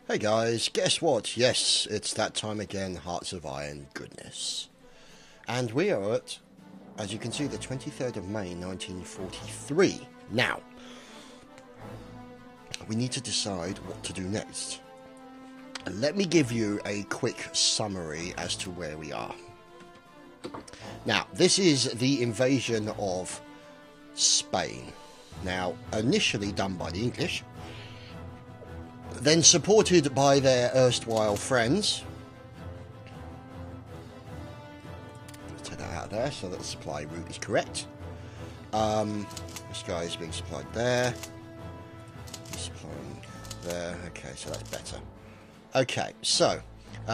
Hey guys, guess what? Yes, it's that time again, Hearts of Iron goodness. And we are at, as you can see, the 23rd of May 1943. Now, we need to decide what to do next. Let me give you a quick summary as to where we are. Now, this is the invasion of Spain. Now, initially done by the English, then supported by their erstwhile friends. Let's take that out of there so that the supply route is correct. This guy is being supplied there. He's supplying there. Okay, so that's better. Okay, so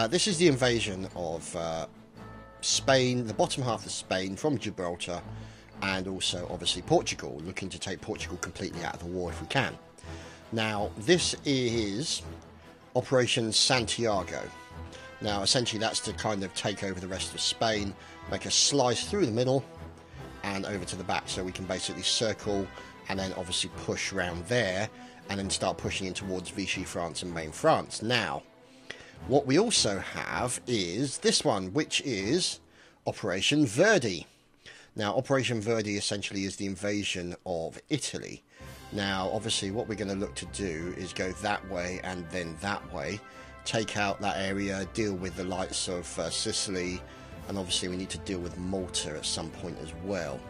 this is the invasion of Spain, the bottom half of Spain from Gibraltar, and also obviously Portugal, looking to take Portugal completely out of the war if we can. Now, this is Operation Santiago. Now, essentially, that's to kind of take over the rest of Spain, make a slice through the middle and over to the back. So we can basically circle and then obviously push around there and then start pushing in towards Vichy France and main France. Now, what we also have is this one, which is Operation Verdi. Now, Operation Verdi essentially is the invasion of Italy. Now, obviously, what we're going to look to do is go that way and then that way, take out that area, deal with the likes of Sicily, and obviously we need to deal with Malta at some point as well.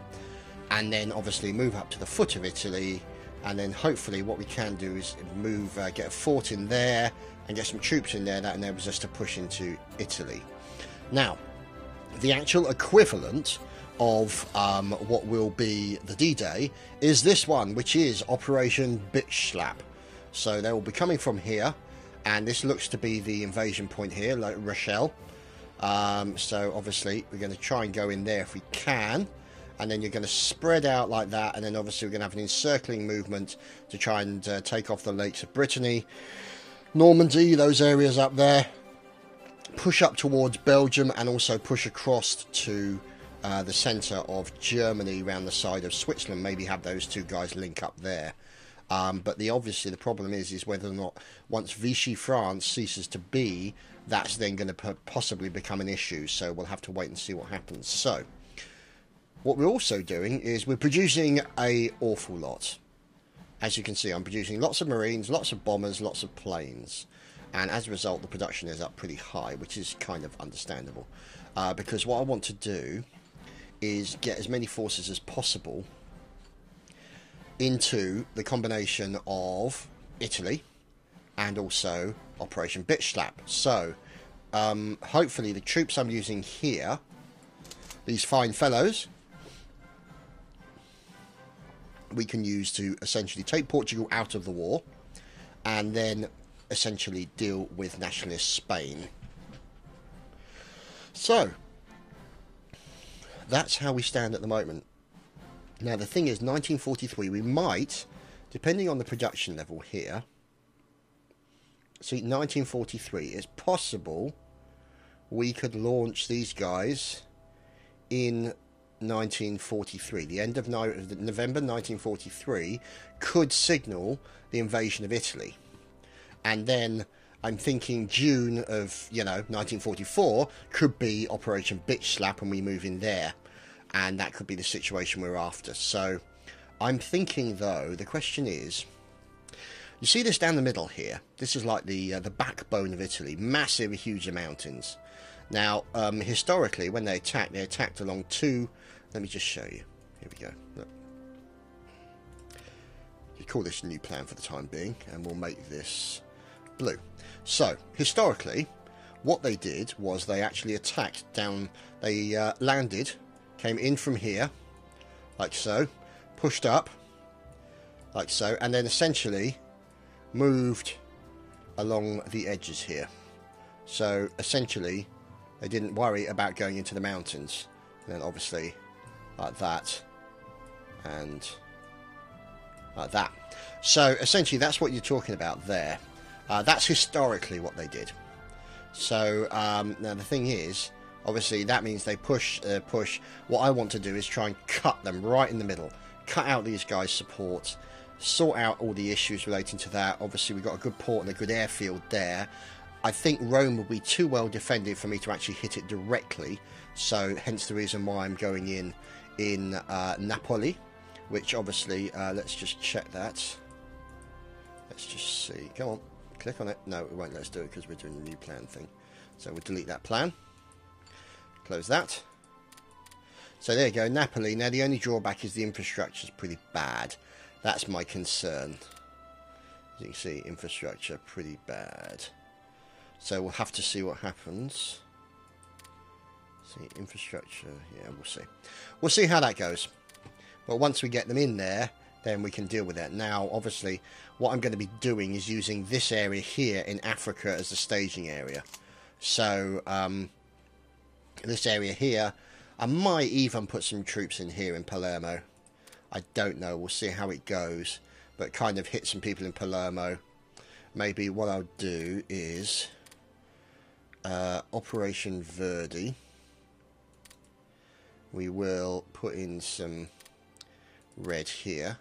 And then, obviously, move up to the foot of Italy, and then hopefully what we can do is move, get a fort in there, and get some troops in there that enables us to push into Italy. Now, the actual equivalent of what will be the D-Day is this one, which is Operation Bitchslap. So they will be coming from here, and this looks to be the invasion point here, like Rochelle. So obviously we're going to try and go in there if we can, and then you're going to spread out like that, and then obviously we're going to have an encircling movement to try and take off the lakes of Brittany, Normandy, those areas up there, push up towards Belgium, and also push across to the centre of Germany around the side of Switzerland. Maybe have those two guys link up there. But obviously the problem is whether or not once Vichy France ceases to be, that's then going to possibly become an issue. So we'll have to wait and see what happens. So what we're also doing is we're producing an awful lot. As you can see, I'm producing lots of Marines, lots of bombers, lots of planes. And as a result, the production is up pretty high, which is kind of understandable. Because what I want to do is get as many forces as possible into the combination of Italy and also Operation Bitchslap. So, hopefully the troops I'm using here, these fine fellows, we can use to essentially take Portugal out of the war and then essentially deal with nationalist Spain. So, that's how we stand at the moment. Now, the thing is, 1943, we might, depending on the production level here, see, 1943, it's possible we could launch these guys in 1943. The end of November 1943 could signal the invasion of Italy. And then I'm thinking June of, 1944 could be Operation Bitchslap and we move in there. And that could be the situation we're after. So I'm thinking, though, the question is, you see this down the middle here? This is like the backbone of Italy. Massive, huge mountains. Now, historically, when they attacked along two... Let me just show you. Here we go. Look. You call this new plan for the time being, and we'll make this blue. So, historically, what they did was they actually attacked down... They landed... Came in from here, like so, pushed up, like so, and then essentially moved along the edges here. So essentially, they didn't worry about going into the mountains. And then obviously, like that, and like that. So essentially, that's what you're talking about there. That's historically what they did. So now the thing is, obviously that means they push. What I want to do is try and cut them right in the middle, cut out these guys' support, sort out all the issues relating to that. Obviously, we've got a good port and a good airfield there. I think Rome will be too well defended for me to actually hit it directly, so hence the reason why I'm going in Napoli, which obviously, let's just check that. Let's just see. Come on, click on it. No, it won't let us do it because we're doing the new plan thing. So we'll delete that plan. Close that. So there you go, Napoli. Now the only drawback is the infrastructure is pretty bad. That's my concern. As you can see, infrastructure pretty bad. So we'll have to see what happens. See, infrastructure, yeah, we'll see. We'll see how that goes. But once we get them in there, then we can deal with that. Now, obviously, what I'm going to be doing is using this area here in Africa as a staging area. So, this area here, I might even put some troops in here in Palermo. I don't know, we'll see how it goes. But kind of hit some people in Palermo. Maybe what I'll do is Operation Verdi. We will put in some red here.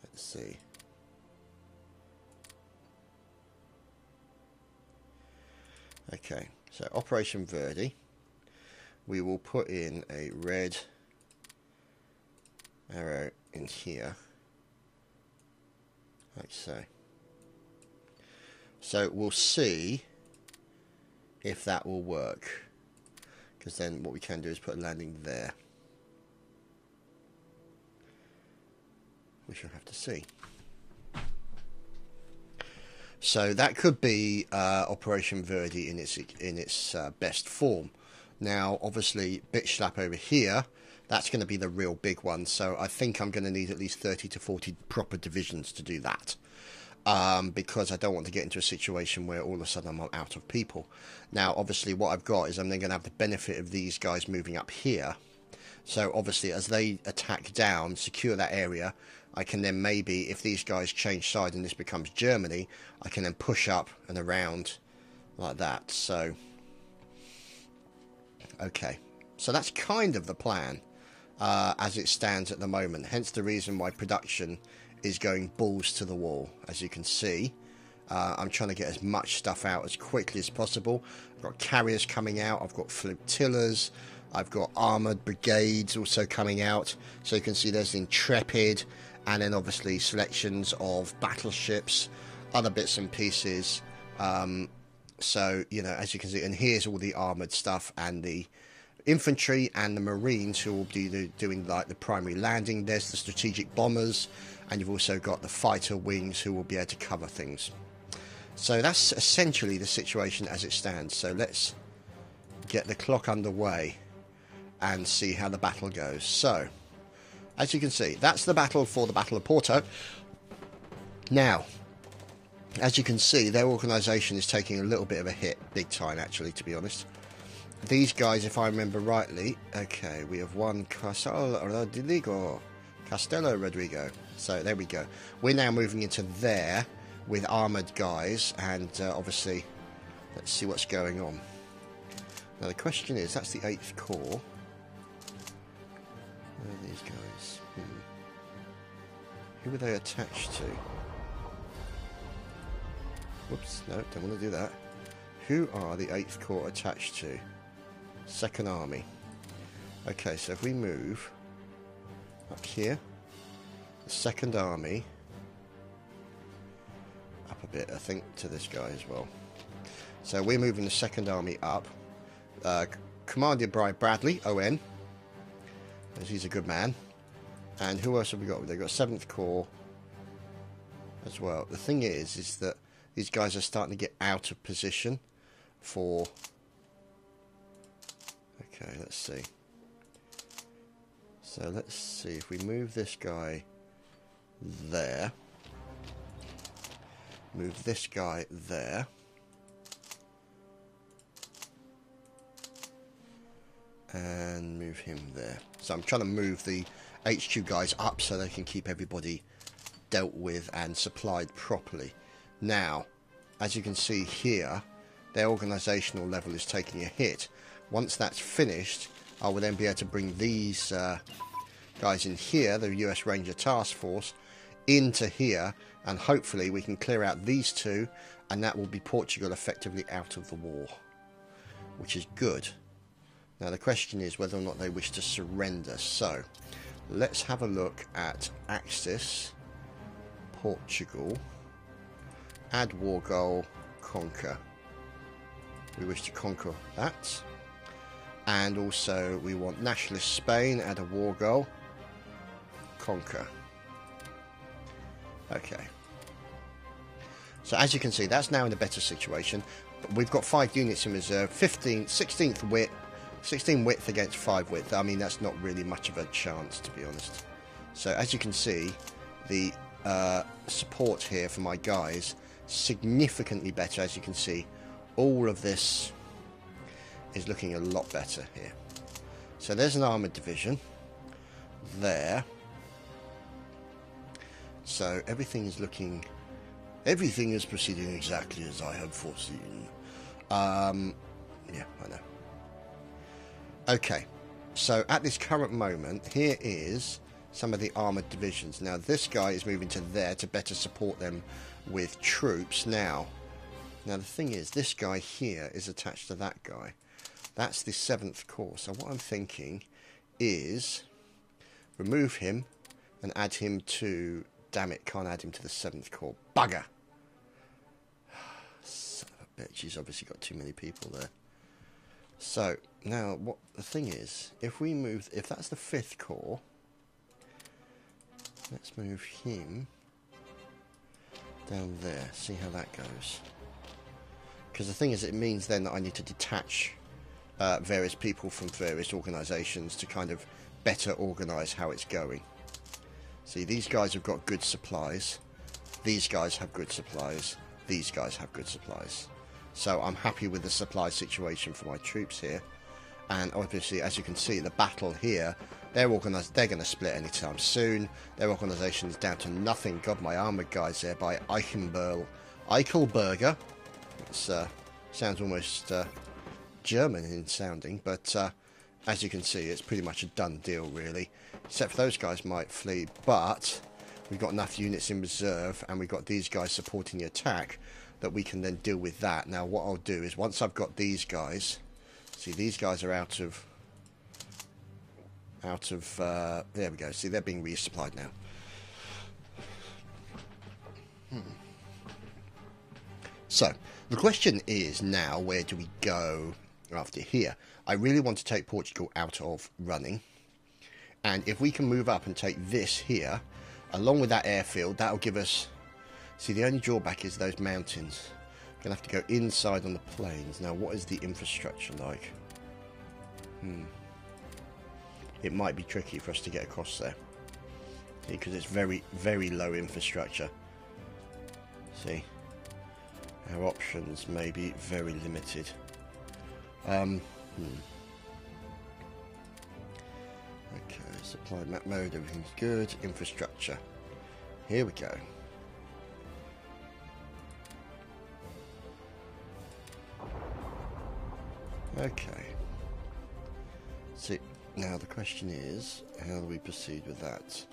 Let's see. Okay, so Operation Verdi. We will put in a red arrow in here, like so. So we'll see if that will work, because then what we can do is put a landing there. We shall have to see. So that could be Operation Verdi in its best form. Now, obviously, Bitchlap over here, that's going to be the real big one. So I think I'm going to need at least 30 to 40 proper divisions to do that. Because I don't want to get into a situation where all of a sudden I'm out of people. Now, obviously, what I've got is I'm then going to have the benefit of these guys moving up here. So, obviously, as they attack down, secure that area, I can then maybe, if these guys change side and this becomes Germany, I can then push up and around like that. So, okay. So that's kind of the plan as it stands at the moment. Hence the reason why production is going balls to the wall. As you can see, I'm trying to get as much stuff out as quickly as possible. I've got carriers coming out, I've got flotillas, I've got armoured brigades also coming out. So you can see there's the Intrepid, and then obviously selections of battleships, other bits and pieces. So, you know, as you can see, and here's all the armoured stuff and the infantry and the marines who will be doing like the primary landing. There's the strategic bombers, and you've also got the fighter wings who will be able to cover things. So that's essentially the situation as it stands. So let's get the clock underway and see how the battle goes. So, as you can see, that's the battle for the Battle of Porto. Now, as you can see, their organisation is taking a little bit of a hit, big time actually, to be honest. These guys, if I remember rightly, okay, we have one Castello Rodrigo. So there we go. We're now moving into there with armoured guys, and obviously, let's see what's going on. Now the question is, that's the 8th Corps. Where are these guys? Who were they attached to? Whoops, no, don't want to do that. Who are the 8th Corps attached to? 2nd Army. Okay, so if we move up here, the 2nd Army, up a bit, I think, to this guy as well. So we're moving the 2nd Army up. Commanded by Bradley, ON, as he's a good man. And who else have we got? They've got 7th Corps as well. The thing is that these guys are starting to get out of position for... Okay, let's see. So let's see if we move this guy there. Move this guy there. And move him there. So I'm trying to move the HQ guys up so they can keep everybody dealt with and supplied properly. Now, as you can see here, their organisational level is taking a hit. Once that's finished, I will then be able to bring these guys in here, the US Ranger Task Force, into here, and hopefully we can clear out these two, and that will be Portugal effectively out of the war, which is good. Now the question is whether or not they wish to surrender. So let's have a look at Axis, Portugal, add war goal, conquer. We wish to conquer that. And also we want nationalist Spain, add a war goal, conquer. Okay. So as you can see, that's now in a better situation. But we've got 5 units in reserve, 16th width, 16 width against 5 width. I mean, that's not really much of a chance, to be honest. So as you can see, the support here for my guys significantly better. As you can see, all of this is looking a lot better here. So there's an armoured division there. So everything is proceeding exactly as I had foreseen. Yeah, I know. Okay, so at this current moment, here is some of the armoured divisions. Now this guy is moving to there to better support them with troops. Now the thing is, this guy here is attached to that guy. That's the 7th Corps. So what I'm thinking is remove him and add him to... Damn it, can't add him to the 7th Corps. Bugger! Son of a bitch, he's obviously got too many people there. So, now, what the thing is, if we move... If that's the 5th Corps, let's move him down there. See how that goes. Because the thing is, it means then that I need to detach various people from various organisations to kind of better organise how it's going. See, these guys have got good supplies. These guys have good supplies. These guys have good supplies. So I'm happy with the supply situation for my troops here. And obviously, as you can see, the battle here, they're going to split anytime soon. Their organisation is down to nothing. God, my armoured guys there by Eichelberger. It sounds almost German in sounding, but as you can see, it's pretty much a done deal, really. Except for those guys might flee, but we've got enough units in reserve, and we've got these guys supporting the attack, that we can then deal with that. Now, what I'll do is, once I've got these guys... See, these guys are out of... there we go. See, they're being resupplied now. So, the question is now, where do we go after here? I really want to take Portugal out of running. And if we can move up and take this here, along with that airfield, that'll give us... See, the only drawback is those mountains. I'm going to have to go inside on the plains. Now, what is the infrastructure like? It might be tricky for us to get across there. Because it's very, very low infrastructure. See? Our options may be very limited. Okay, supply map mode, everything's good. Infrastructure. Here we go. Okay. See, now the question is, how do we proceed with that?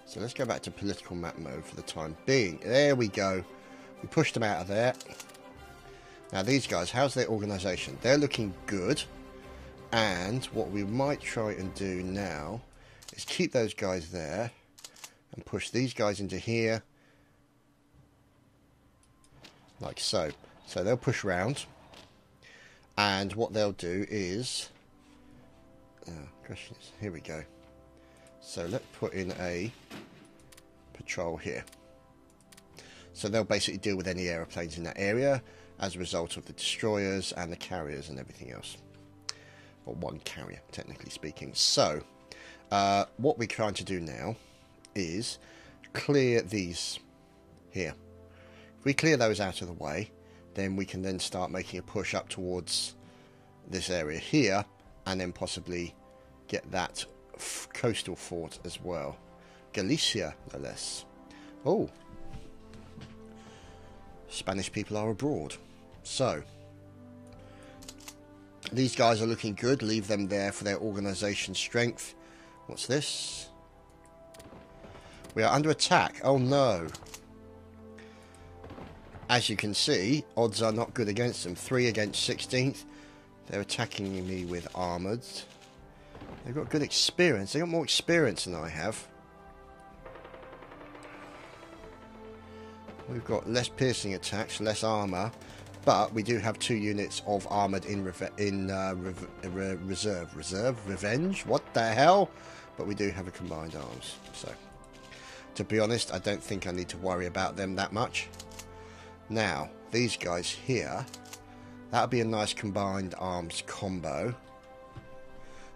So let's go back to political map mode for the time being. There we go. We pushed them out of there. Now these guys, how's their organisation? They're looking good. And what we might try and do now is keep those guys there and push these guys into here. Like so. So they'll push round. And what they'll do is... question is, here we go. So let's put in a patrol here. So they'll basically deal with any aeroplanes in that area as a result of the destroyers and the carriers and everything else. Or one carrier, technically speaking. So, what we're trying to do now is clear these here. If we clear those out of the way, then we can then start making a push up towards this area here, and then possibly get that coastal fort as well. Galicia, no less. Oh. Spanish people are abroad. So, these guys are looking good. Leave them there for their organisation strength. What's this? We are under attack. Oh no. As you can see, odds are not good against them. 3 against 16th. They're attacking me with armoured. They've got good experience. They've got more experience than I have. We've got less piercing attacks, less armour. But we do have 2 units of armoured in reserve. Revenge? What the hell? But we do have a combined arms. So, to be honest, I don't think I need to worry about them that much. Now, these guys here, that'll be a nice combined arms combo.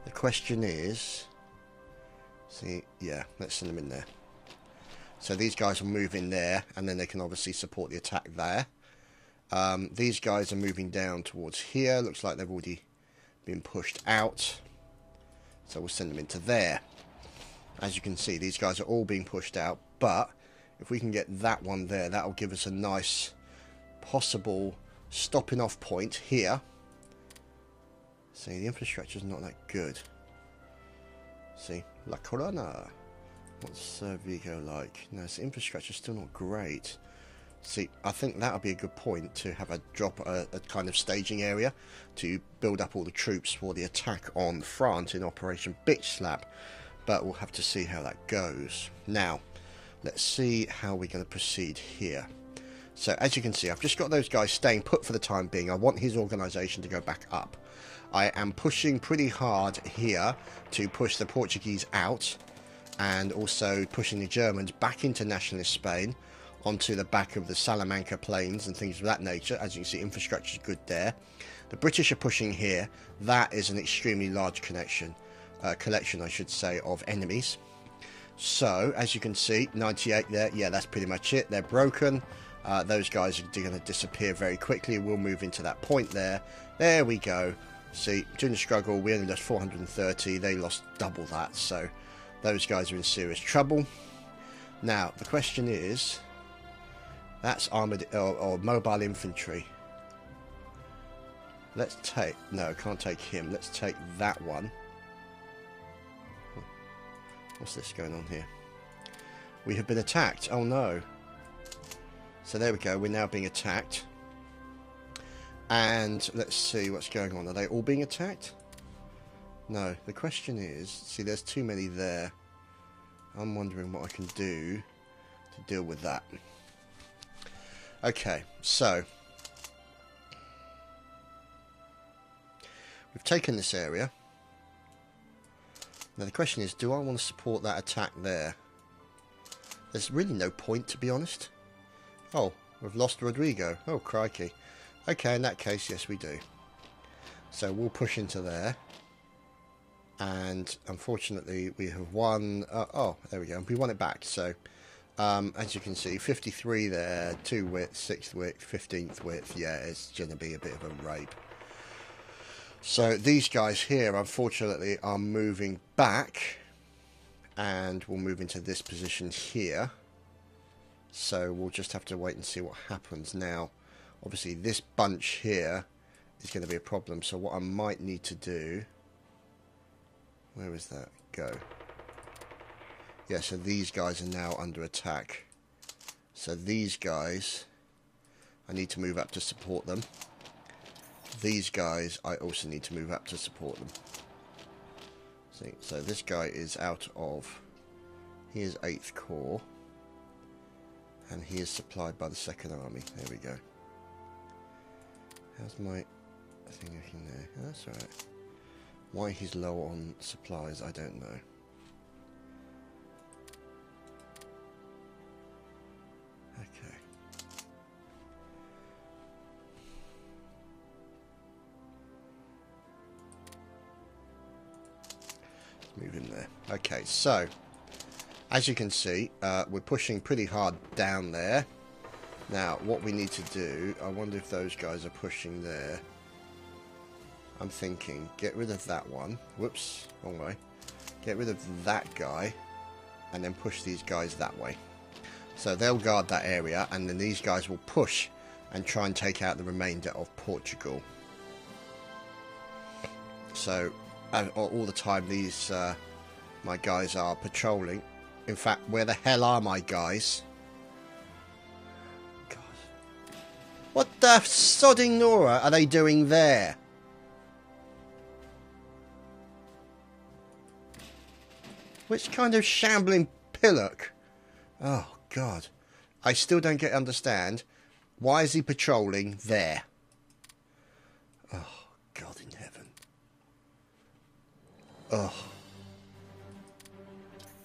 The question is, see, yeah, let's send them in there. So these guys will move in there, and then they can obviously support the attack there. These guys are moving down towards here. Looks like they've already been pushed out. So we'll send them into there. As you can see, these guys are all being pushed out, but if we can get that one there, that'll give us a nice possible stopping off point here. See, the infrastructure's not that good. See, La Corona. What's Vigo like? No, the infrastructure's still not great. See, I think that'll be a good point to have a kind of staging area to build up all the troops for the attack on France in Operation Bitch Slap. But we'll have to see how that goes. Now, let's see how we're going to proceed here. So, as you can see, I've just got those guys staying put for the time being. I want his organisation to go back up. I am pushing pretty hard here to push the Portuguese out, and also pushing the Germans back into nationalist Spain, onto the back of the Salamanca plains and things of that nature. As you can see, infrastructure is good there. The British are pushing here. That is an extremely large collection, I should say, of enemies. So, as you can see, 98 there. Yeah, that's pretty much it. They're broken. Those guys are going to disappear very quickly. We'll move into that point there. There we go. See, during the struggle, we only lost 430. They lost double that. So, those guys are in serious trouble. Now, the question is, that's armoured or mobile infantry. Let's take... No, can't take him. Let's take that one. What's this going on here? We have been attacked. Oh, no. So there we go. We're now being attacked. And let's see what's going on. Are they all being attacked? No. The question is... See, there's too many there. I'm wondering what I can do to deal with that. Okay, so... We've taken this area. Now the question is, do I want to support that attack there? There's really no point, to be honest. Oh, we've lost Rodrigo. Oh, crikey. Okay, in that case, yes, we do. So we'll push into there. And unfortunately, we have won... oh, there we go. We won it back. So, as you can see, 53 there, 2 width, 6th width, 15th width. Yeah, it's going to be a bit of a rape. So these guys here, unfortunately, are moving back. And we'll move into this position here. So we'll just have to wait and see what happens. Now, obviously, this bunch here is going to be a problem. So what I might need to do... Where is that? Go. Yeah, so these guys are now under attack. So these guys, I need to move up to support them. These guys, I also need to move up to support them. See, so this guy is out of... He is 8th Corps. And he is supplied by the 2nd Army. There we go. How's my thing looking there? Oh, that's alright. Why he's low on supplies, I don't know. Okay. Let's move him there. Okay, so, as you can see, we're pushing pretty hard down there. Now, what we need to do, I wonder if those guys are pushing there. I'm thinking, get rid of that one. Whoops, wrong way. Get rid of that guy, and then push these guys that way. So they'll guard that area, and then these guys will push and try and take out the remainder of Portugal. So, all the time these, my guys are patrolling. In fact, where the hell are my guys? God. What the sodding Nora are they doing there? Which kind of shambling pillock? Oh, God. I still don't understand. Why is he patrolling there? Oh, God in heaven. Oh.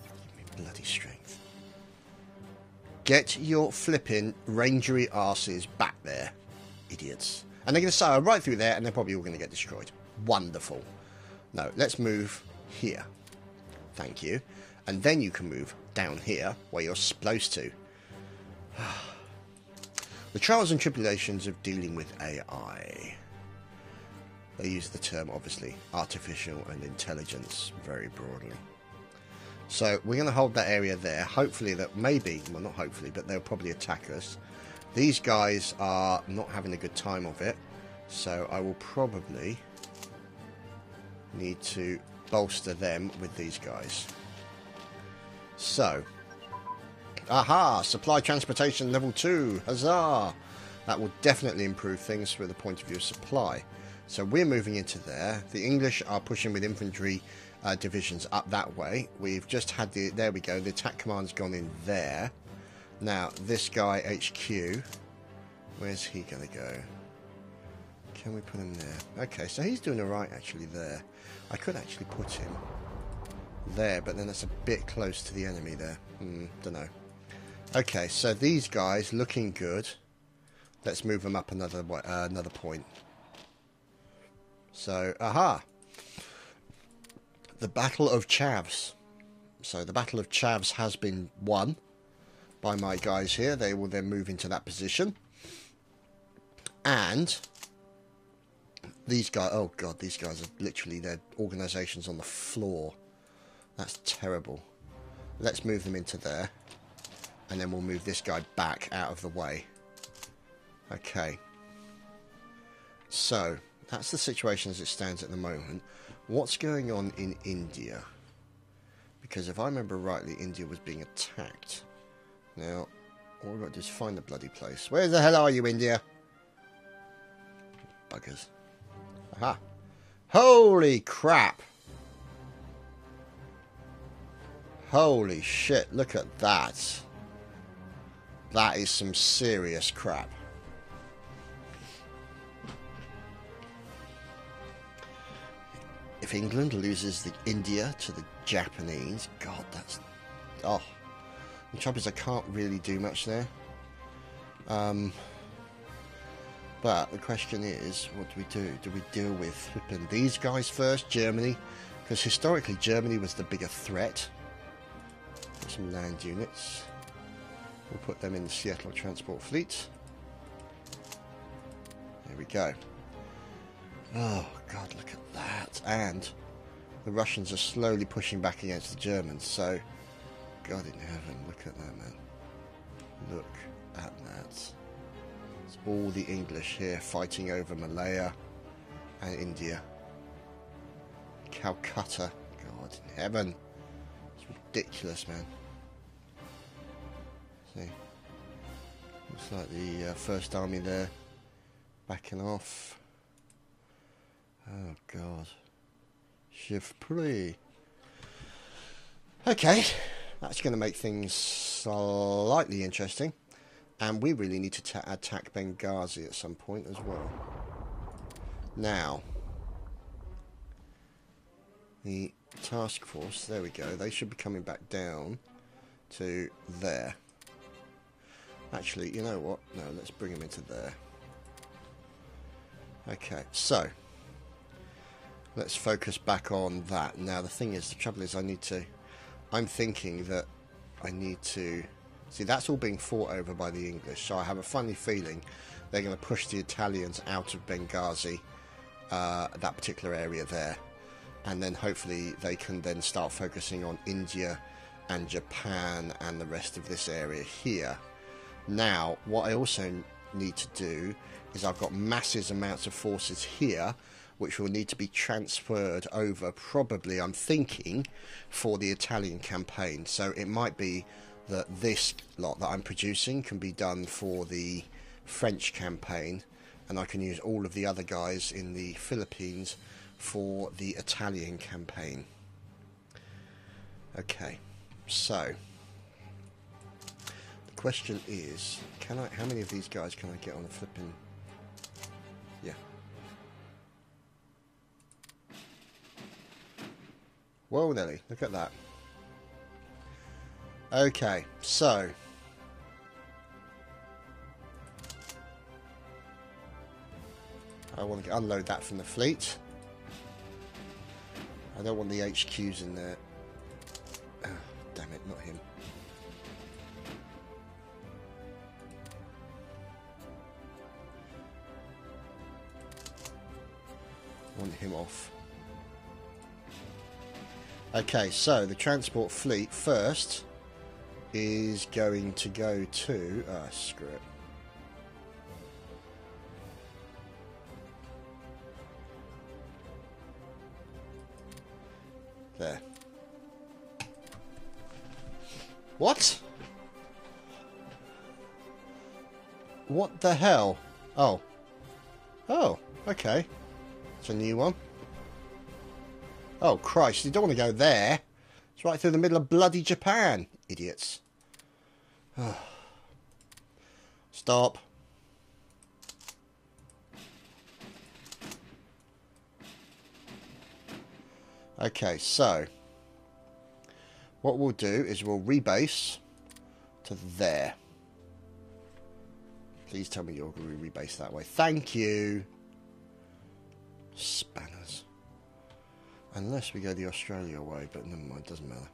Give me bloody strength. Get your flipping rangery arses back there, idiots. And they're going to sail right through there, and they're probably all going to get destroyed. Wonderful. No, let's move here. Thank you. And then you can move down here, where you're supposed to. The trials and tribulations of dealing with AI. They use the term, obviously, artificial and intelligence very broadly. So we're going to hold that area there. Hopefully that maybe, well not hopefully, but they'll probably attack us. These guys are not having a good time of it. So I will probably need to bolster them with these guys. So, aha! Supply transportation level 2. Huzzah! That will definitely improve things from the point of view of supply. So we're moving into there. The English are pushing with infantry divisions up that way. We've just had the... There we go. The attack command's gone in there. Now, this guy, HQ, where's he going to go? Can we put him there? Okay, so he's doing alright actually there. I could actually put him there, but then that's a bit close to the enemy there. Don't know. Okay, so these guys looking good. Let's move them up another point. So, aha! The Battle of Chavs. So the Battle of Chavs has been won by my guys here. They will then move into that position. And these guys, oh god, these guys are literally, their organisation's on the floor. That's terrible. Let's move them into there. And then we'll move this guy back out of the way. Okay. So, that's the situation as it stands at the moment. What's going on in India? Because if I remember rightly, India was being attacked. Now, all we've got to do is find the bloody place. Where the hell are you, India? Buggers. Aha. Holy crap. Holy shit, look at that. That is some serious crap. If England loses the India to the Japanese, God, that's... Oh. The trouble is I can't really do much there. But the question is, what do we do? Do we deal with flipping these guys first, Germany? Because historically Germany was the bigger threat. Put some land units. We'll put them in the Seattle Transport Fleet. There we go. Oh, God, look at that. And the Russians are slowly pushing back against the Germans. So, God in heaven, look at that, man. Look at that. It's all the English here fighting over Malaya and India. Calcutta. God in heaven. It's ridiculous, man. See. Looks like the First Army there backing off. Oh, God. Chivpri. Okay. That's going to make things slightly interesting. And we really need to attack Benghazi at some point as well. Now. The task force. There we go. They should be coming back down to there. Actually, you know what? No, let's bring them into there. Okay, so let's focus back on that. Now, the thing is, the trouble is I'm thinking that I need to... See, that's all being fought over by the English, so I have a funny feeling they're going to push the Italians out of Benghazi, that particular area there. And then hopefully they can then start focusing on India and Japan and the rest of this area here. Now, what I also need to do is I've got massive amounts of forces here, which will need to be transferred over, probably, I'm thinking, for the Italian campaign. So it might be that this lot that I'm producing can be done for the French campaign, and I can use all of the other guys in the Philippines for the Italian campaign. Okay, so the question is, how many of these guys can I get on a flipping... Yeah. Whoa, Nelly, look at that. Okay, so I want to unload that from the fleet. I don't want the HQs in there. Oh, damn it, not him. I want him off. Okay, so the transport fleet first is going to go to... Ah, screw it. There. What? What the hell? Oh. Oh, okay. It's a new one. Oh, Christ, you don't want to go there. It's right through the middle of bloody Japan. Idiots. Stop. Okay, so what we'll do is we'll rebase to there. Please tell me you're going to rebase that way. Thank you. Spanners. Unless we go the Australia way, but never mind, doesn't matter.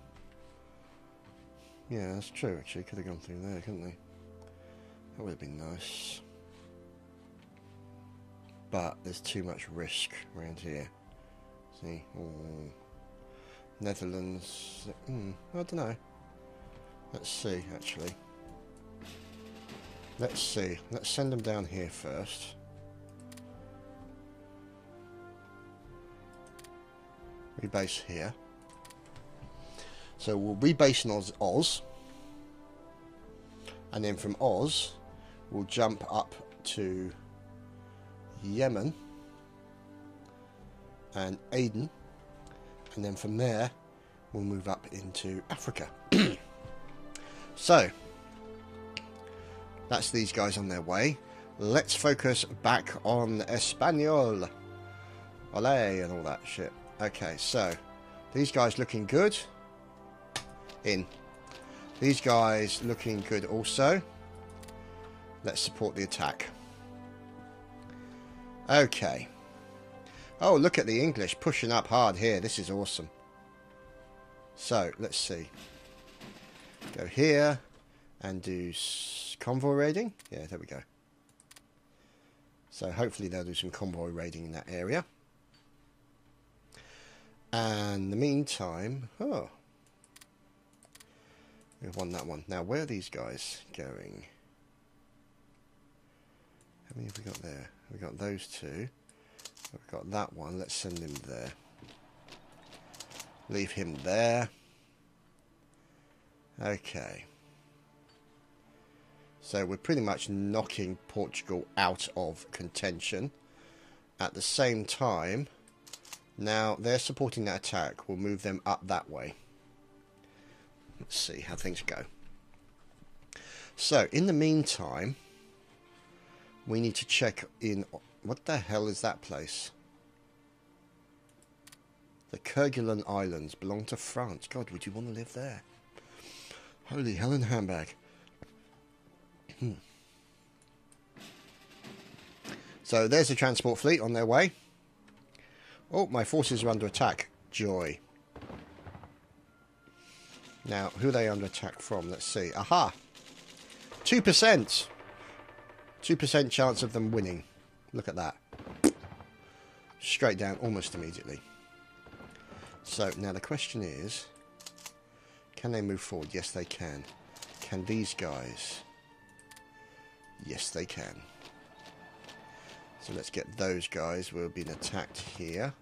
Yeah, that's true, actually. Could have gone through there, couldn't they? That would have been nice. But there's too much risk around here. See? Oh. Netherlands. I don't know. Let's see, actually. Let's see. Let's send them down here first. Rebase here. So we'll rebase in Oz. And then from Oz, we'll jump up to Yemen and Aden. And then from there, we'll move up into Africa. So, that's these guys on their way. Let's focus back on Espanol. Olé and all that shit. Okay, so these guys looking good. In. These guys looking good also. Let's support the attack. Okay. Oh, look at the English pushing up hard here. This is awesome. So, let's see. Go here and do convoy raiding. Yeah, there we go. So, hopefully they'll do some convoy raiding in that area. And in the meantime, oh, we've won that one. Now, where are these guys going? How many have we got there? We've got those two. We've got that one. Let's send him there. Leave him there. Okay. So we're pretty much knocking Portugal out of contention. At the same time, now they're supporting that attack. We'll move them up that way. Let's see how things go. So, in the meantime, we need to check in... What the hell is that place? The Kerguelen Islands belong to France. God, would you want to live there? Holy hell in a handbag. So, there's the transport fleet on their way. Oh, my forces are under attack. Joy. Now, who are they under attack from? Let's see. Aha! 2%! 2% chance of them winning. Look at that. Straight down almost immediately. So, now the question is, can they move forward? Yes, they can. Can these guys? Yes, they can. So let's get those guys. We're being attacked here.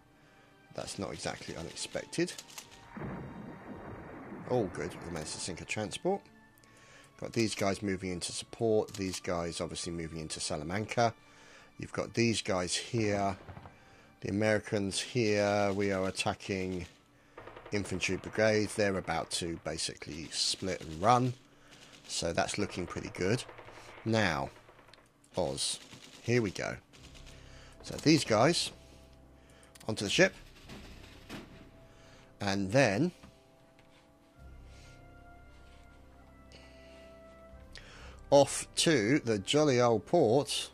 That's not exactly unexpected. All good. We managed to sink a transport. Got these guys moving into support. These guys obviously moving into Salamanca. You've got these guys here. The Americans here. We are attacking infantry brigades. They're about to basically split and run. So that's looking pretty good. Now, Oz. Here we go. So these guys onto the ship. And then off to the jolly old port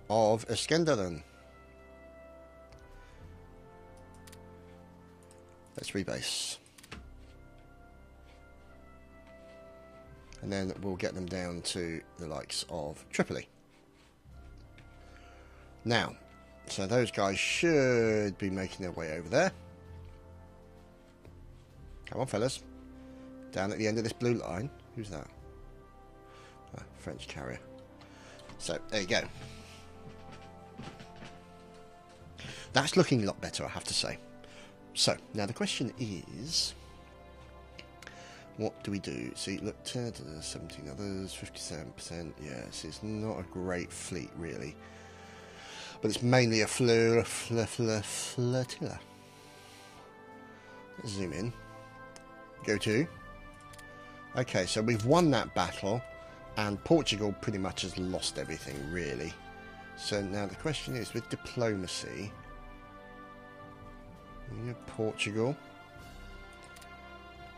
of Iskenderun. Let's rebase. And then we'll get them down to the likes of Tripoli. Now, so those guys should be making their way over there. Come on, fellas. Down at the end of this blue line. Who's that? Ah, French carrier. So, there you go. That's looking a lot better, I have to say. So, now the question is, what do we do? See, look, 17 others, 57%. Yes, it's not a great fleet, really. But it's mainly a flotilla. Let's zoom in. Go to. Okay, so we've won that battle, and Portugal pretty much has lost everything, really. So now the question is, with diplomacy, Portugal,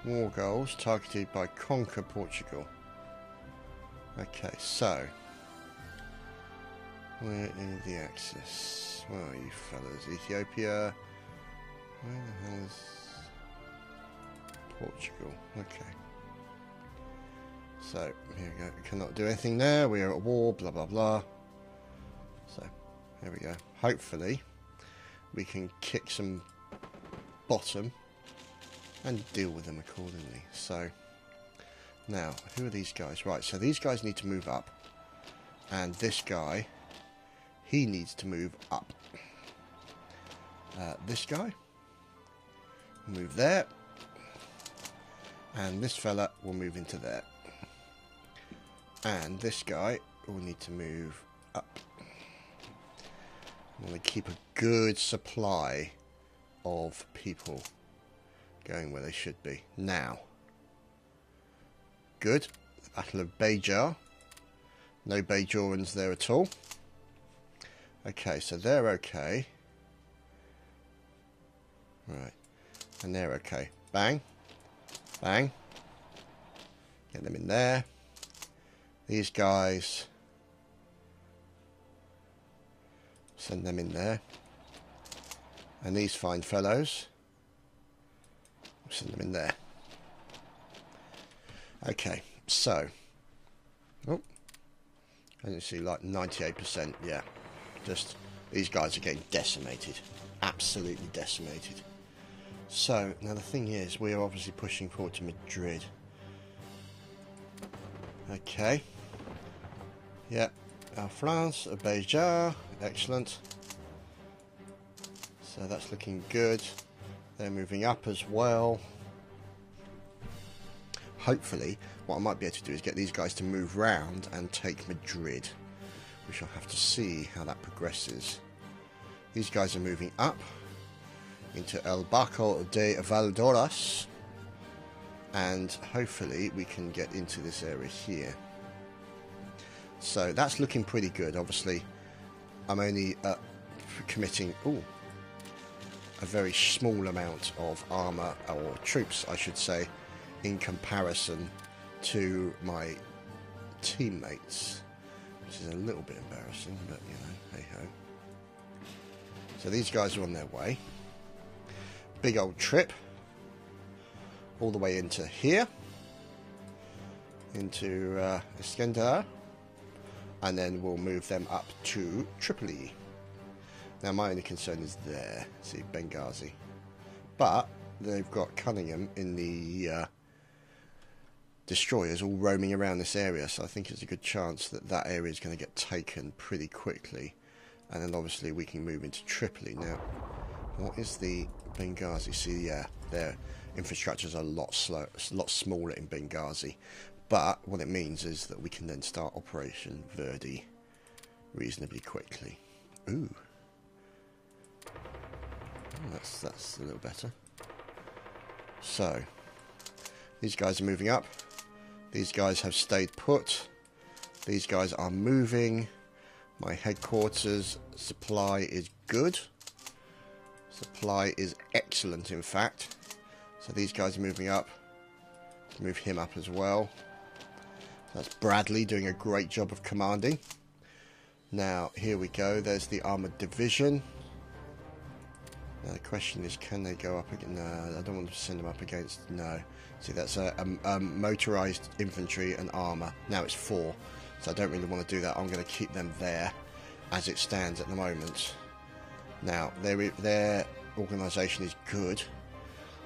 war goals targeted by conquer Portugal. Okay, so where is the axis? Where are you fellas? Ethiopia. Where the hell is Portugal? Okay. So here we go. We cannot do anything there. We are at war. Blah blah blah. So here we go. Hopefully we can kick some bottom and deal with them accordingly. So now, who are these guys? Right, so these guys need to move up, and this guy, he needs to move up. This guy move there, and this fella will move into there, and this guy will need to move up. I want to keep a good supply of people going where they should be. Now, good. Battle of Bejar. No Bajorans there at all. Okay, so they're okay. Right. And they're okay. Bang. Bang. Get them in there. These guys. Send them in there. And these fine fellows, we'll send them in there. Okay, so, oh, I didn't see like 98%, yeah. Just, these guys are getting decimated. Absolutely decimated. So, now the thing is, we are obviously pushing forward to Madrid. Okay. Yeah, France, Bejar, excellent. So that's looking good. They're moving up as well. Hopefully, what I might be able to do is get these guys to move round and take Madrid. We shall have to see how that progresses. These guys are moving up into El Barco de Valdoras. And hopefully we can get into this area here. So that's looking pretty good. Obviously, I'm only committing... Ooh. A very small amount of armour, or troops I should say, in comparison to my teammates, which is a little bit embarrassing, but you know, hey ho. So these guys are on their way. Big old trip all the way into here, into Iskandar, and then we'll move them up to Tripoli. Now my only concern is there, see, Benghazi. But they've got Cunningham in the destroyers all roaming around this area, so I think there's a good chance that that area is going to get taken pretty quickly. And then obviously we can move into Tripoli. Now, what is the Benghazi? See, yeah, their infrastructures are a lot smaller in Benghazi. But what it means is that we can then start Operation Verdi reasonably quickly. Ooh. Oh, that's a little better. So, these guys are moving up. These guys have stayed put. These guys are moving. My headquarters supply is good. Supply is excellent, in fact. So these guys are moving up. Let's move him up as well. That's Bradley doing a great job of commanding. Now, here we go. There's the armoured division. Now the question is, can they go up again? No, I don't want to send them up against... No. See, that's a motorised infantry and armour. Now it's 4. So I don't really want to do that. I'm going to keep them there as it stands at the moment. Now, their organisation is good.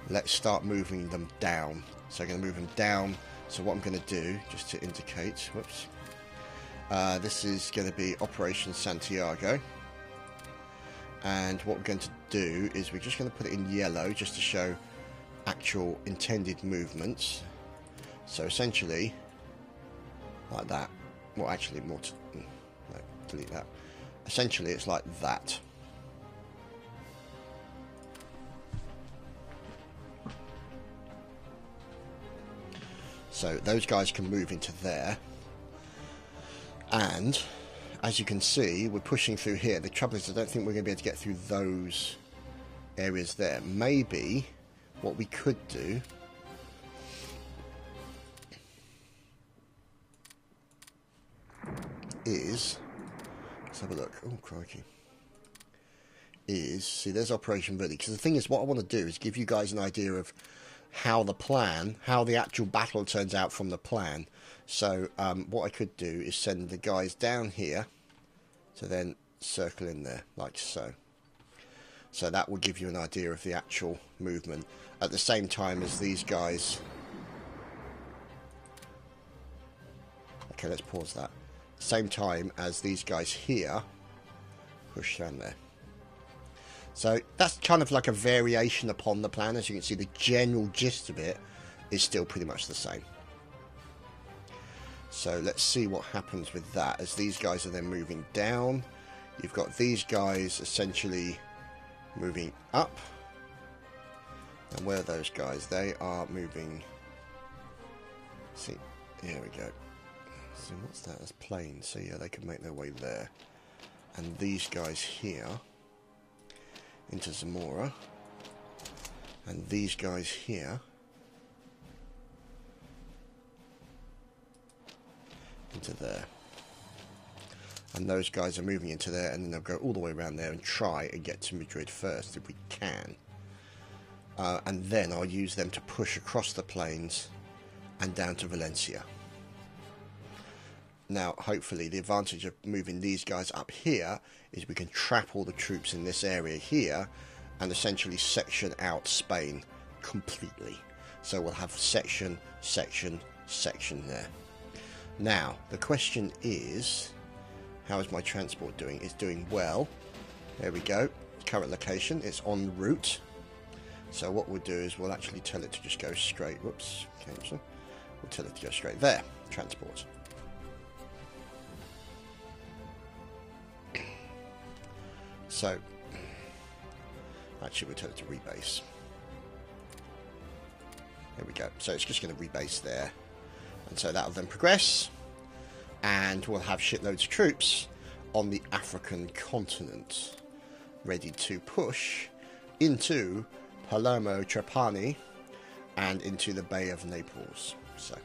Let's start moving them down. So I'm going to move them down. So what I'm going to do, just to indicate... Whoops. This is going to be Operation Santiago. And what we're going to do is we're just going to put it in yellow just to show actual intended movements. So essentially, like that. Well, actually, more to... No, delete that. Essentially, it's like that. So those guys can move into there. And, as you can see, we're pushing through here. The trouble is I don't think we're going to be able to get through those areas there. Maybe what we could do... is... Let's have a look. Oh, crikey. See, there's Operation Verdi. Because the thing is, what I want to do is give you guys an idea of how the actual battle turns out from the plan. So, what I could do is send the guys down here to then circle in there, like so. So that will give you an idea of the actual movement. At the same time as these guys... Okay, let's pause that. Same time as these guys here push down there. So that's kind of like a variation upon the plan. As you can see, the general gist of it is still pretty much the same. So let's see what happens with that. As these guys are then moving down, you've got these guys essentially moving up. And where are those guys? They are moving... See, here we go. So what's that? That's plain. So yeah, they can make their way there. And these guys here into Zamora. And these guys here into there. And those guys are moving into there, and then they'll go all the way around there and try and get to Madrid first if we can. And then I'll use them to push across the plains and down to Valencia. Now, hopefully, the advantage of moving these guys up here is we can trap all the troops in this area here and essentially section out Spain completely. So we'll have section, section, section there. Now, the question is, how is my transport doing? It's doing well. There we go. Current location. It's en route. So what we'll do is we'll actually tell it to just go straight. Whoops. Cancel. We'll tell it to go straight there. Transport. So, actually we'll tell it to rebase. There we go. So it's just going to rebase there. And so that'll then progress. And we'll have shitloads of troops on the African continent. Ready to push into Palermo Trapani and into the Bay of Naples. So,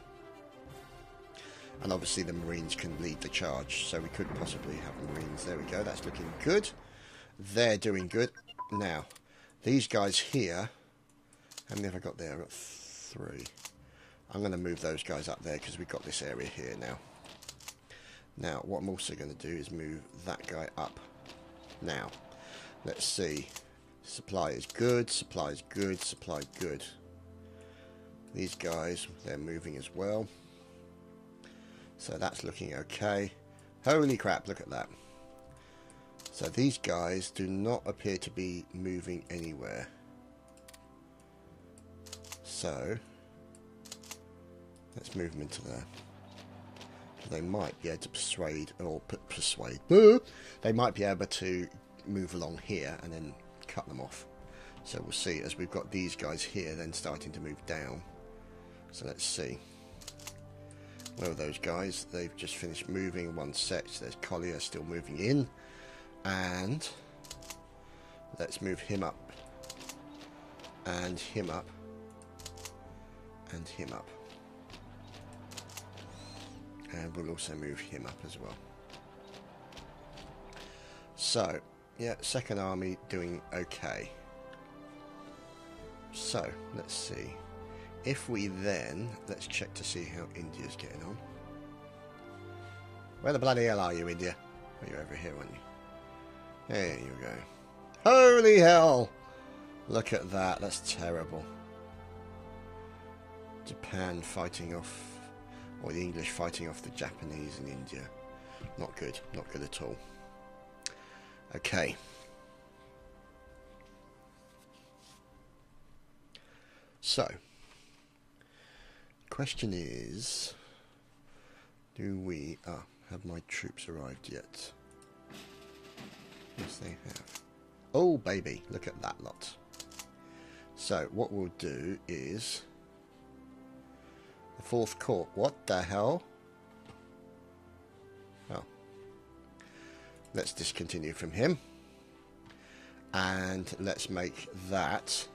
and obviously the Marines can lead the charge. So we could possibly have Marines. There we go. That's looking good. They're doing good. Now, these guys here, how many have I got there? I've got 3. I'm going to move those guys up there because we've got this area here now. Now, what I'm also going to do is move that guy up. Now, let's see. Supply is good, supply is good, supply good. These guys, they're moving as well. So that's looking okay. Holy crap, look at that. So these guys do not appear to be moving anywhere. So let's move them into there. They might be able to persuade. They might be able to move along here and then cut them off. So we'll see as we've got these guys here then starting to move down. So let's see. Where are those guys? They've just finished moving. One sec. There's Collier still moving in. And let's move him up. And him up. And him up. And we'll also move him up as well. So, yeah, second army doing okay. So, let's see. If we then, let's check to see how India's getting on. Where the bloody hell are you, India? Oh, you're over here, aren't you? There you go. Holy hell! Look at that, that's terrible. Japan fighting off, or the English fighting off the Japanese in India. Not good, not good at all. Okay. So, question is, do we have my troops arrived yet? Yes, they have. Oh baby, look at that lot. So what we'll do is the 4th Corps. What the hell? Oh, let's discontinue from him and let's make that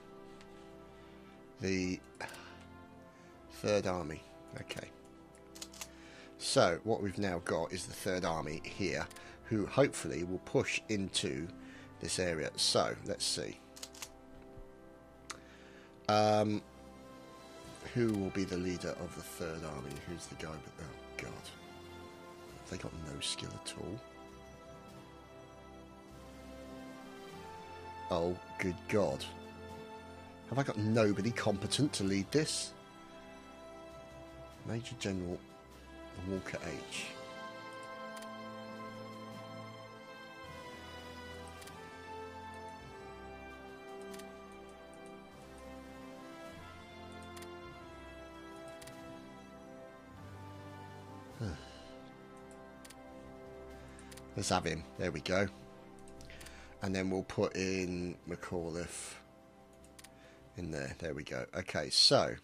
the 3rd Army. Okay. So what we've now got is the 3rd Army here, who hopefully will push into this area. So let's see. Who will be the leader of the 3rd Army? Who's the guy with... Oh god. Have they got no skill at all? Oh good god. Have I got nobody competent to lead this? Major General Walker H. Let's have him. There we go. And then we'll put in McAuliffe in there. There we go. Okay, so.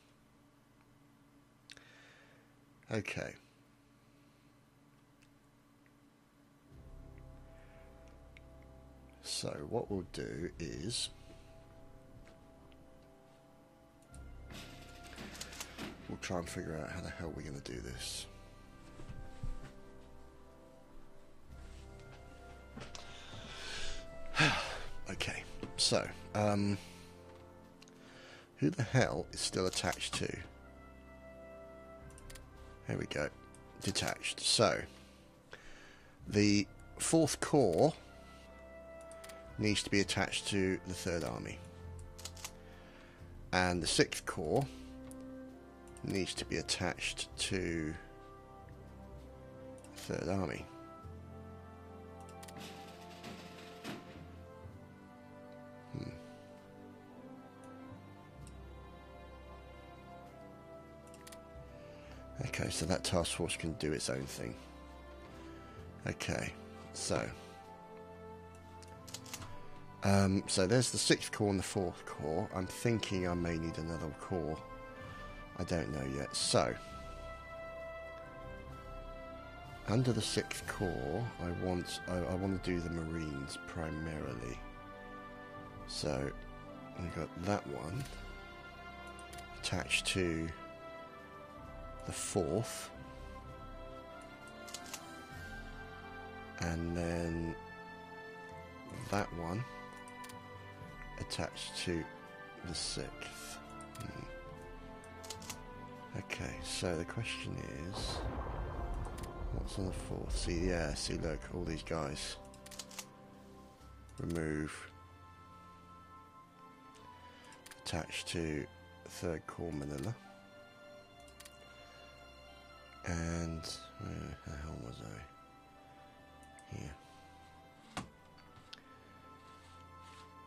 Okay. So what we'll do is we'll try and figure out how the hell we're going to do this. Okay, so who the hell is still attached to? There we go, detached. So the 4th Corps needs to be attached to the 3rd Army, and the 6th Corps needs to be attached to the 3rd Army. Okay, so that task force can do its own thing. Okay, so so there's the 6th Corps and the 4th Corps. I'm thinking I may need another corps. I don't know yet. So under the 6th Corps, I want to do the Marines primarily. So I've got that one attached to the 4th, and then that one attached to the 6th. Okay, so the question is, what's on the 4th? See, yeah, see, look, all these guys. Remove. Attached to 3rd Corps Manila. And where the hell was I? Here.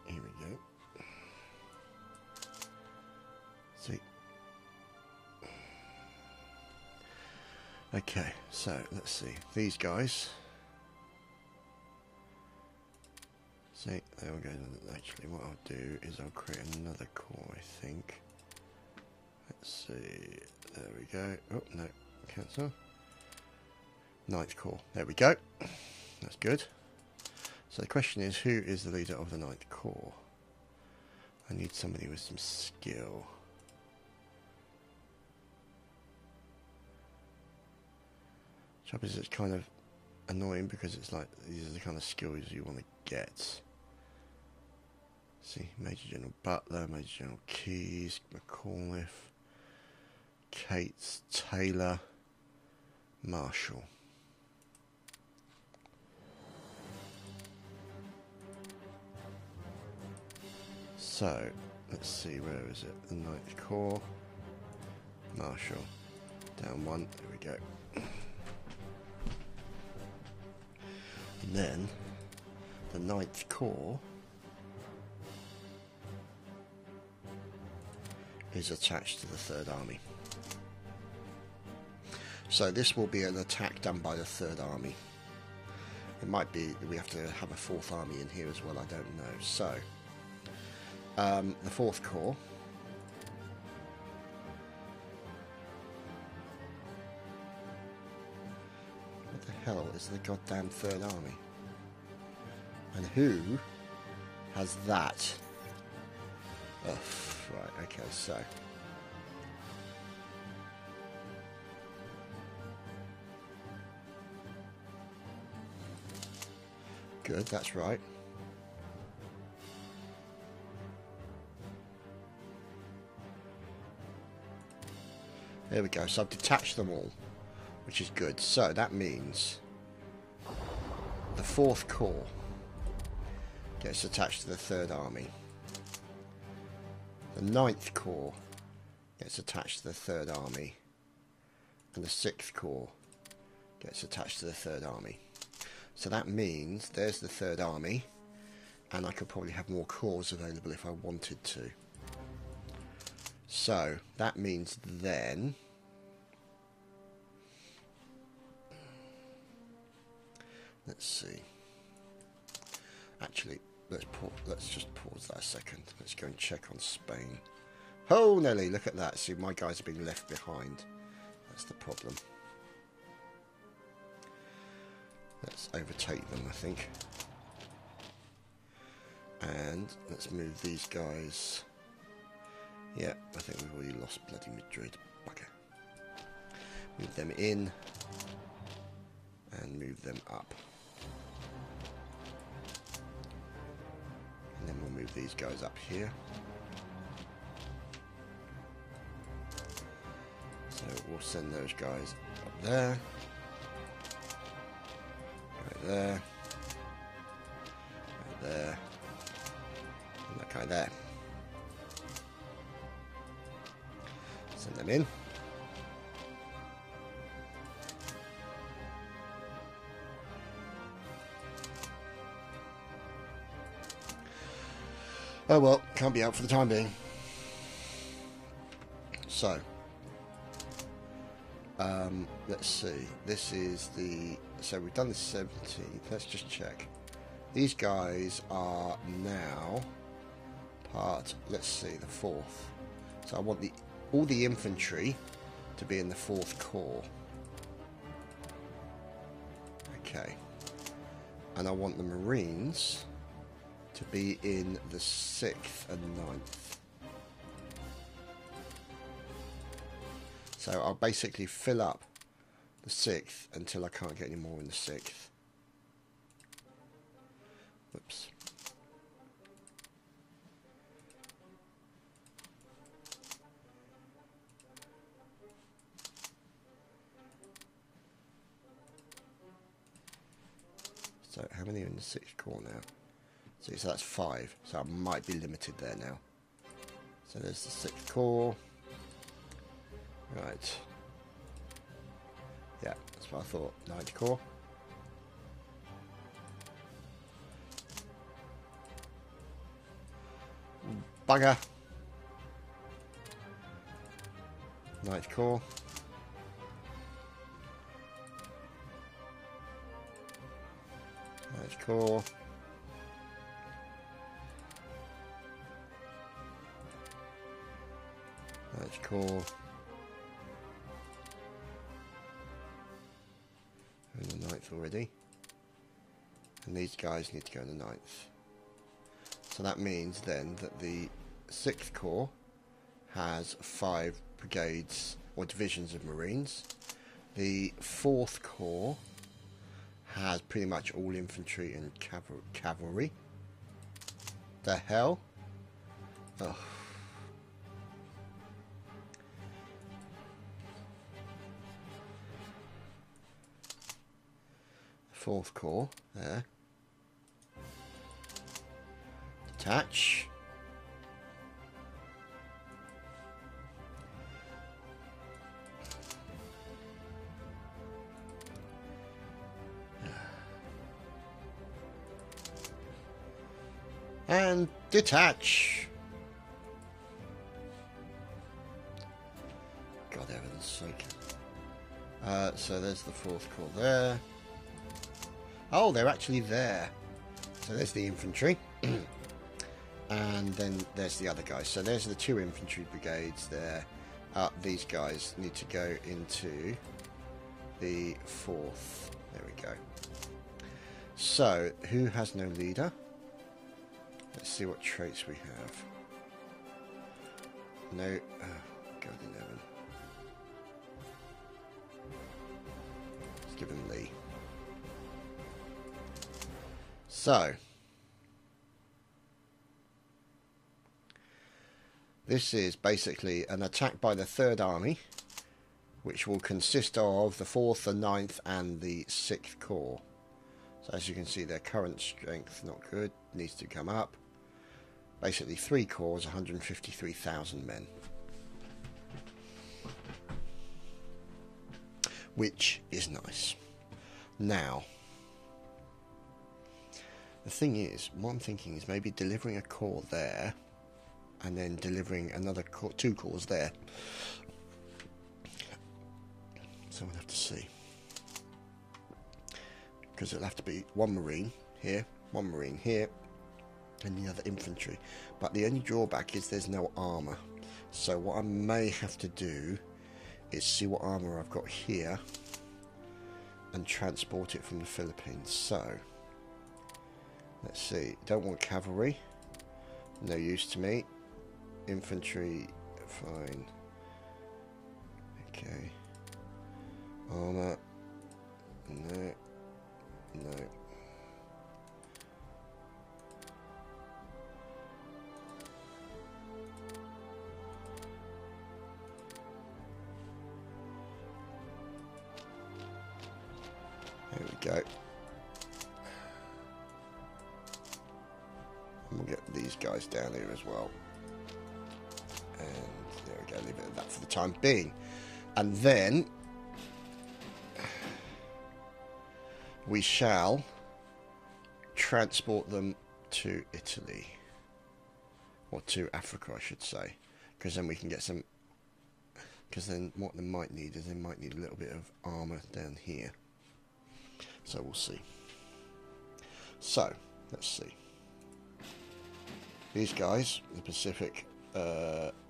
Here we go. See. Okay, so let's see. These guys. See, there we go. Actually, what I'll do is I'll create another core, I think. Let's see. There we go. Oh, no. Cancel. Ninth core. There we go. That's good. So the question is, who is the leader of the ninth core? I need somebody with some skill. Trouble is, it's kind of annoying because it's like these are the kind of skills you want to get. See, Major General Butler, Major General Keyes, McAuliffe, Cates, Taylor, Marshall. So, let's see, where is it? The ninth core, Marshall, down one, there we go. And then, the ninth core is attached to the Third Army. So this will be an attack done by the Third Army. It might be that we have to have a Fourth Army in here as well, I don't know. So, the Fourth Corps. What the hell is the goddamn Third Army? And who has that? Ugh, right, okay, so. Good, that's right. There we go, so I've detached them all, which is good. So that means the Fourth Corps gets attached to the Third Army. The Ninth Corps gets attached to the Third Army. And the Sixth Corps gets attached to the Third Army. So that means there's the Third Army, and I could probably have more corps available if I wanted to. So that means then let's see. Actually, let's just pause that a second. Let's go and check on Spain. Oh, Nelly, look at that. See, my guys are being left behind. That's the problem. Let's overtake them, I think. And let's move these guys. Yeah, I think we've already lost bloody Madrid. Bugger. Move them in. And move them up. And then we'll move these guys up here. So we'll send those guys up there. Right there. Right there. And that guy there. Send them in. Oh well, can't be out for the time being. So, let's see. This is the... So we've done the 17th. Let's just check. These guys are now part... Let's see, the 4th. So I want all the infantry to be in the 4th Corps. Okay. And I want the Marines to be in the 6th and 9th. So I'll basically fill up the 6th until I can't get any more in the 6th. Whoops. So how many are in the 6th Corps now? See, so that's 5. So I might be limited there now. So there's the 6th Corps. Right. Yeah, that's what I thought. 9th Corps. Bugger. 9th Corps. Ninth Corps. Ninth Corps. And the 9th already. And these guys need to go in the 9th. So that means then that the 6th Corps has 5 brigades or divisions of Marines. The 4th Corps has pretty much all infantry and cavalry. The hell? Oh. Fourth Corps there. Detach. And detach. God, heaven's sake. So there's the 4th Corps there. Oh, they're actually there. So there's the infantry. And then there's the other guys. So there's the 2 infantry brigades there. These guys need to go into the 4th. There we go. So, who has no leader? Let's see what traits we have. No. Oh, God in heaven. Let's give him Lee. So, this is basically an attack by the 3rd Army, which will consist of the 4th, the 9th, and the 6th Corps. So as you can see, their current strength, not good, needs to come up. Basically 3 corps, 153,000 men. Which is nice. Now, the thing is, what I'm thinking is maybe delivering a corps there, and then delivering another 2 corps there. So we'll have to see. Because it'll have to be 1 Marine here, 1 Marine here, and the other infantry. But the only drawback is there's no armour. So what I may have to do is see what armour I've got here and transport it from the Philippines. So, let's see. Don't want cavalry. No use to me. Infantry, fine. Okay. Armour. No. No. There we go. And we'll get these guys down here as well. And there we go, leave it at that for the time being. And then we shall transport them to Italy. Or to Africa, I should say. Because then we can get some... Because then what they might need is they might need a little bit of armour down here. So we'll see. So, let's see. These guys, the Pacific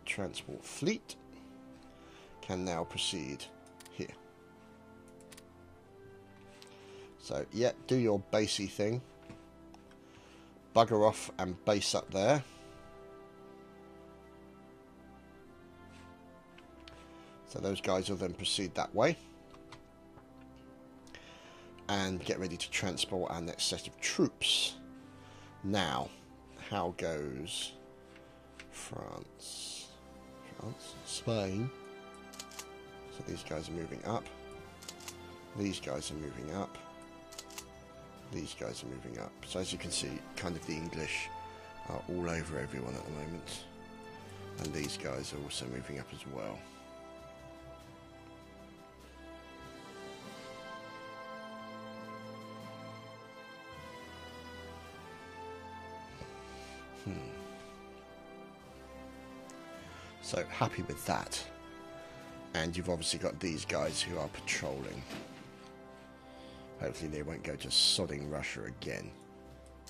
Transport Fleet, can now proceed here. So, yeah, do your basey thing. Bugger off and base up there. So those guys will then proceed that way. And get ready to transport our next set of troops. Now, how goes France? France, Spain. So these guys are moving up. These guys are moving up. These guys are moving up. So as you can see, kind of the English are all over everyone at the moment. And these guys are also moving up as well. So happy with that. And you've obviously got these guys who are patrolling. Hopefully they won't go to sodding Russia again.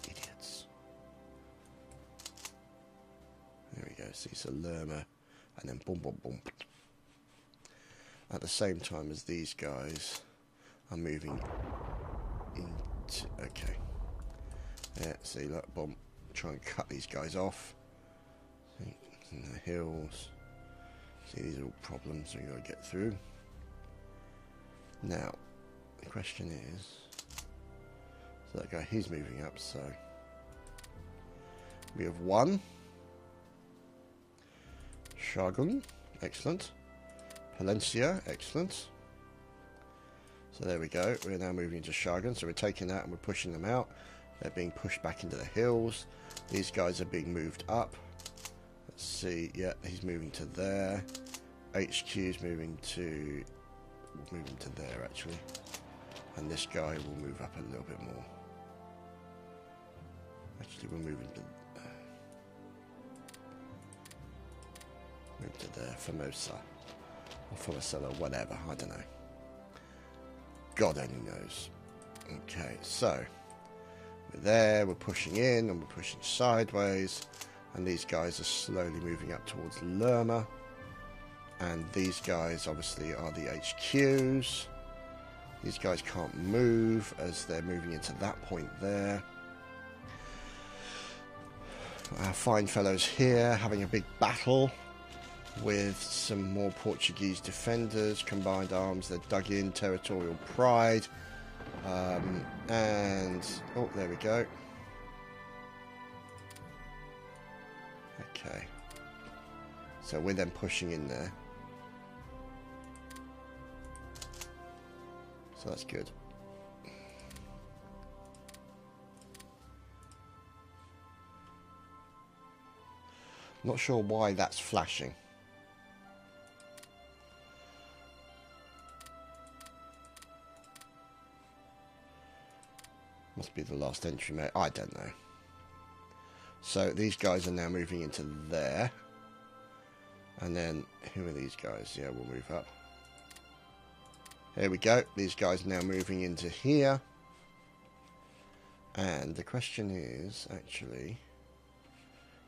Idiots. There we go. See, so Lerma, and then boom, boom, boom. At the same time as these guys are moving into... Okay. Yeah, see, look, boom. Try and cut these guys off. See, in the hills. See, these are all problems we've got to get through. Now, the question is... So that guy, he's moving up, so... We have one. Shagun, excellent. Palencia, excellent. So there we go. We're now moving into Shagun. So we're taking that and we're pushing them out. They're being pushed back into the hills. These guys are being moved up. Let's see. Yeah, he's moving to there. HQ's moving to... We'll move him to there, actually. And this guy will move up a little bit more. Actually, we'll move him to... Move to there. Formosa. Or Formosa, whatever. I don't know. God only knows. Okay, so... We're there, we're pushing in, and we're pushing sideways. And these guys are slowly moving up towards Lerma. And these guys, obviously, are the HQs. These guys can't move as they're moving into that point there. Our fine fellows here having a big battle with some more Portuguese defenders, combined arms, they're dug in, territorial pride. And, oh, there we go. Okay. So we're then pushing in there. So that's good. Not sure why that's flashing. Must be the last entry, mate. I don't know. So these guys are now moving into there. And then, who are these guys? Yeah, we'll move up. Here we go. These guys are now moving into here. And the question is, actually...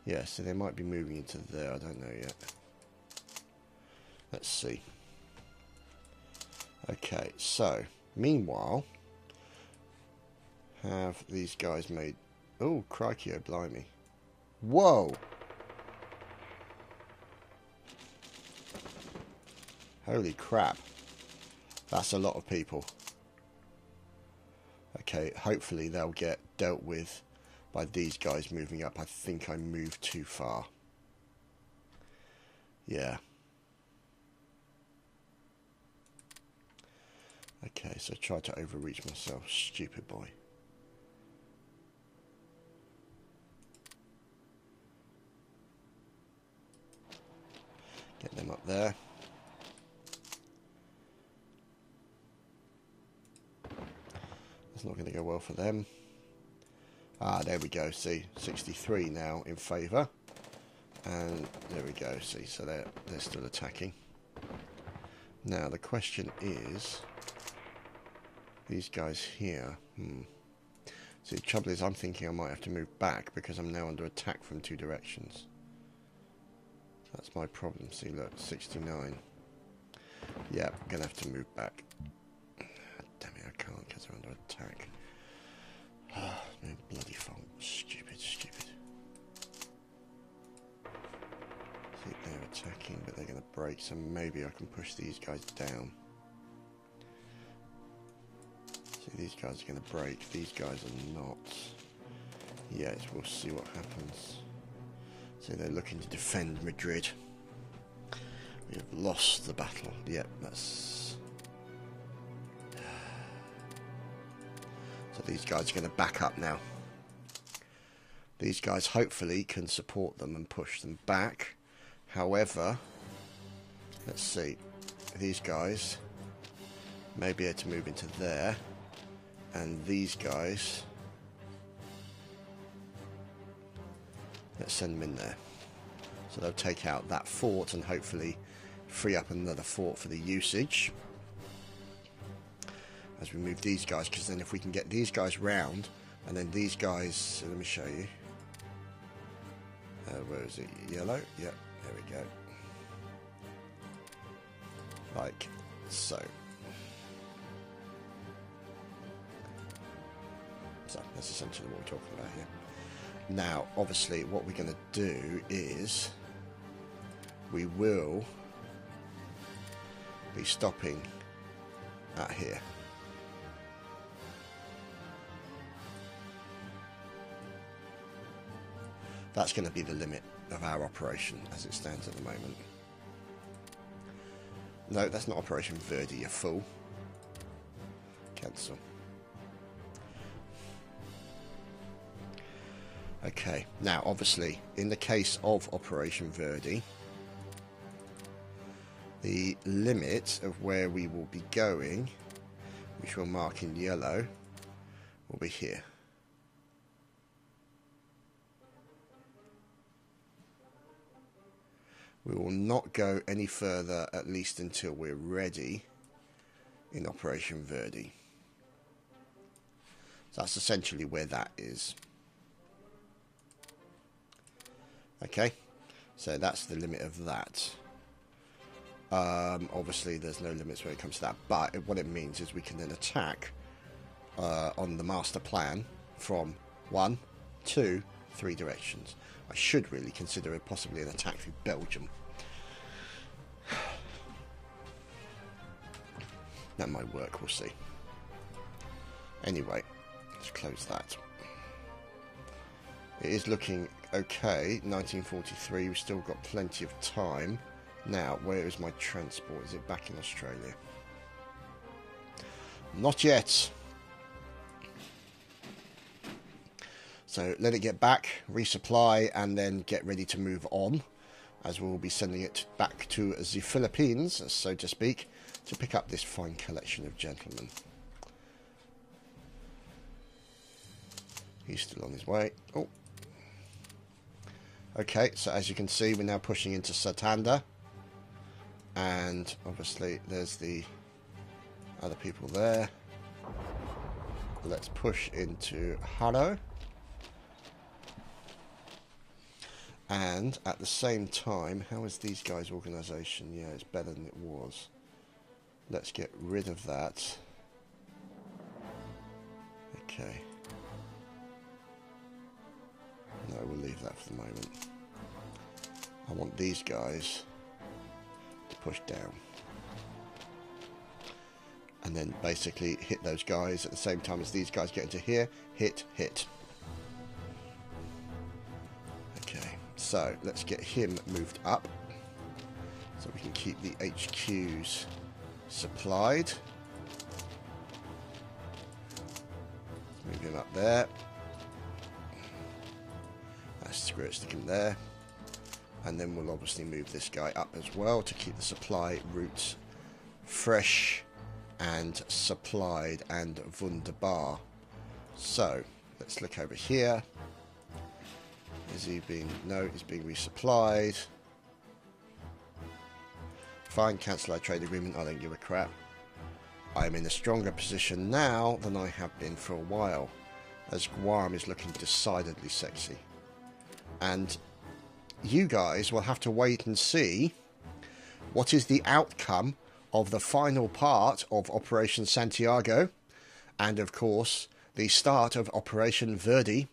Yeah, so they might be moving into there. I don't know yet. Let's see. Okay, so, meanwhile... Have these guys made... Oh, crikey, oh, blimey. Whoa! Holy crap. That's a lot of people. Okay, hopefully they'll get dealt with by these guys moving up. I think I moved too far. Yeah. Okay, so I tried to overreach myself. Stupid boy. Get them up there. It's not going to go well for them. Ah, there we go. See, 63 now in favour. And there we go. See, so they're still attacking. Now, the question is... These guys here... See, the trouble is I'm thinking I might have to move back because I'm now under attack from two directions. That's my problem. See, look, 69. Yeah, I'm going to have to move back. Damn it, I can't because they're under attack. Oh, no bloody fault. Stupid, stupid. See, they're attacking, but they're going to break, so maybe I can push these guys down. See, these guys are going to break. These guys are not. Yes, we'll see what happens. So they're looking to defend Madrid. We have lost the battle. Yep, that's... So these guys are going to back up now. These guys hopefully can support them and push them back. However, let's see. These guys may be able to move into there. And these guys... Let's send them in there. So they'll take out that fort and hopefully free up another fort for the usage. As we move these guys, because then if we can get these guys round, and then these guys, so let me show you. Where is it? Yellow? Yep, there we go. Like so. So that's essentially what we're talking about here. Now, obviously, what we're going to do is we will be stopping at here. That's going to be the limit of our operation as it stands at the moment. No, that's not Operation Verdi, you fool. Cancel. Okay, now obviously, in the case of Operation Verdi, the limit of where we will be going, which we'll mark in yellow, will be here. We will not go any further, at least until we're ready in Operation Verdi. So that's essentially where that is. Okay, so that's the limit of that. Obviously, there's no limits when it comes to that, but what it means is we can then attack on the master plan from 1, 2, 3 directions. I should really consider it possibly an attack through Belgium. That might work, we'll see. Anyway, let's close that. It is looking okay. 1943, we've still got plenty of time. Now, where is my transport? Is it back in Australia? Not yet. So let it get back, resupply, and then get ready to move on, as we'll be sending it back to the Philippines, so to speak, to pick up this fine collection of gentlemen. He's still on his way. Oh. Okay, so as you can see, we're now pushing into Santander. And obviously there's the other people there. Let's push into Haro. And at the same time, how is these guys' organisation? Yeah, it's better than it was. Let's get rid of that. Okay. No, we'll leave that for the moment. I want these guys to push down. And then basically hit those guys at the same time as these guys get into here. Hit, hit. Okay, so let's get him moved up so we can keep the HQs supplied. Let's move him up there. Screw it, stick him there. And then we'll obviously move this guy up as well to keep the supply routes fresh and supplied and wunderbar. So let's look over here. Is he being... no, he's being resupplied. Fine, cancel our trade agreement. I don't give a crap. I am in a stronger position now than I have been for a while, as Guam is looking decidedly sexy. And you guys will have to wait and see what is the outcome of the final part of Operation Santiago, and of course the start of Operation Verdi,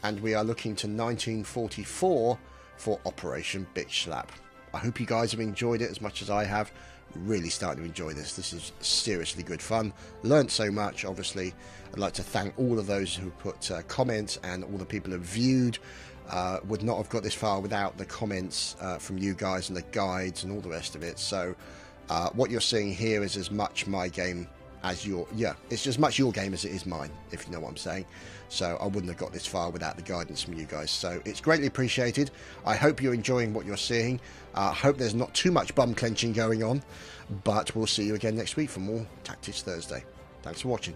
and we are looking to 1944 for Operation Bitch Slap. I hope you guys have enjoyed it as much as I have. Really starting to enjoy this. This is seriously good fun. Learned so much. Obviously, I'd like to thank all of those who put comments, and all the people who viewed. Would not have got this far without the comments from you guys and the guides and all the rest of it. So what you're seeing here is as much my game as your... yeah, it's as much your game as it is mine, if you know what I'm saying. So I wouldn't have got this far without the guidance from you guys. So it's greatly appreciated. I hope you're enjoying what you're seeing. I hope there's not too much bum clenching going on. But we'll see you again next week for more Tactics Thursday. Thanks for watching.